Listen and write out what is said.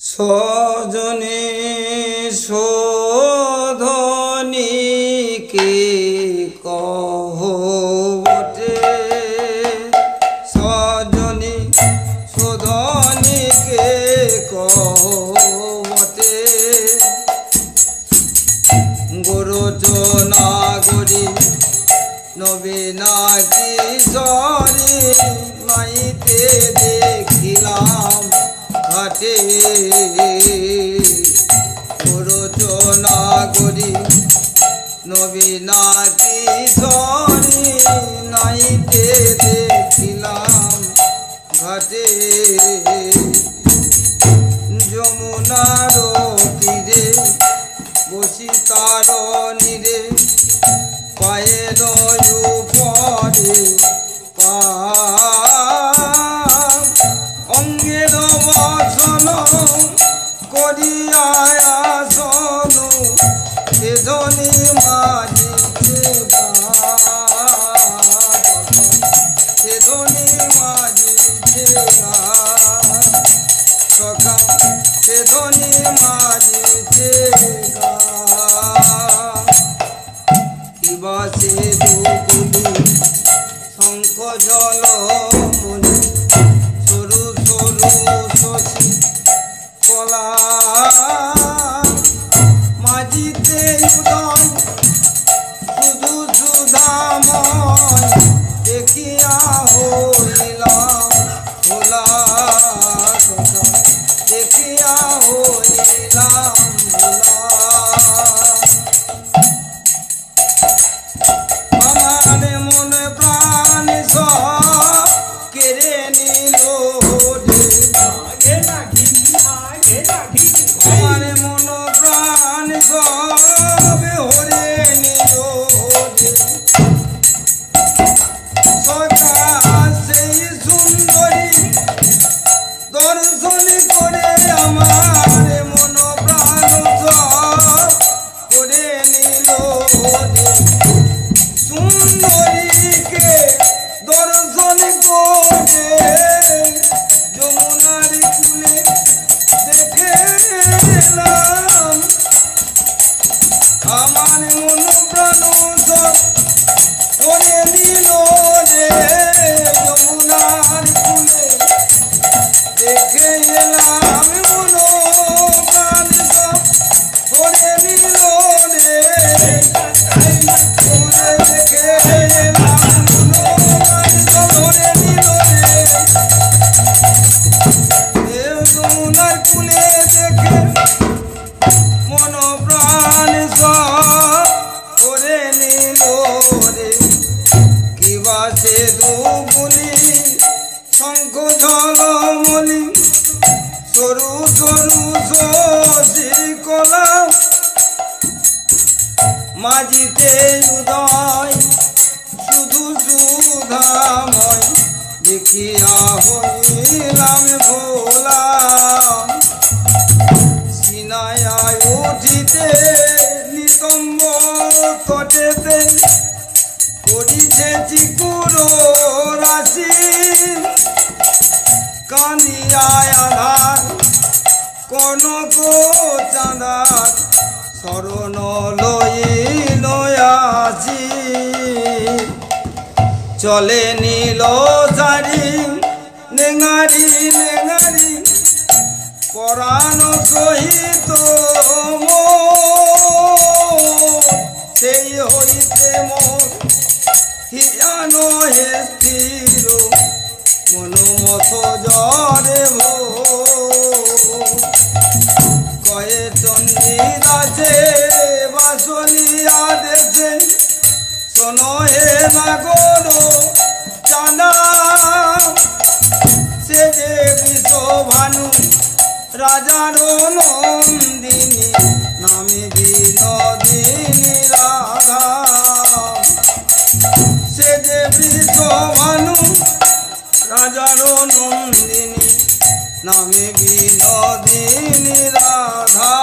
সজনী শোধনী কে কহো বটে, সজনী শোধনী কে কহো বটে। গোরচনা গরি নবীনা কিশোরী মাইতে দেখিলাম ঘাটে। গোরচনা গরি নবীনা কিশোরী নাইতে দেখিলাম ঘাটে। যমুনার তীরে বসি তারণীরে পায়ের উপরে পা, অঙ্গের বসন করিয়া আসন সেজনী মাঝিছে সেজনী মাঝিছে সখা সেজনী মাঝিছে বাসে দুগুলি শঙ্খ জল মনি সরু সরু শশী কলা মাঝিতে উদয় শুধু সুধাময় দেখিয়া হইলাম ভোলা কথা, দেখিয়া হইলাম ভোলা। আমার মন প্রাণ করে নিল রে যমুনার কুলে দেখে এলাম, মন প্রাণ করে নিল রে দেখে এলাম, মন প্রাণ ধরে নিল রে যমুনার কুলে দেখে মন প্রাণ করে নিল রে। কি বাসে দুগুলি শঙ্খ ঝলমলি সরু সরু শশী কলা মাঝিতে উদয় শুধু সুধাময় দেখিয়া হইলাম ভোলা। সিনায়া উঠিতে নিতম্ব তটেতে করিছে চিকুর রাশি, কান্দিয়া আধার কনক চাঁদার শরণ লইল আসি। চলে নীল সারি নেঙারি নেঙারি পরাণ সহিত সেই হইতে মোর হিয়ান হে স্থির মনোমত জরে ভো। কয়ে চন্ডী দাসে বাসলিয়া দেশে শোনো হে নাগর চাঁদা, সে যে বিশ্বভানু রাজার নন্দিনী নামে বিনোদিনী রাধা। সে যে বিশ্বভানু রাজার নন্দিনী নামে বিনোদিনী রাধা।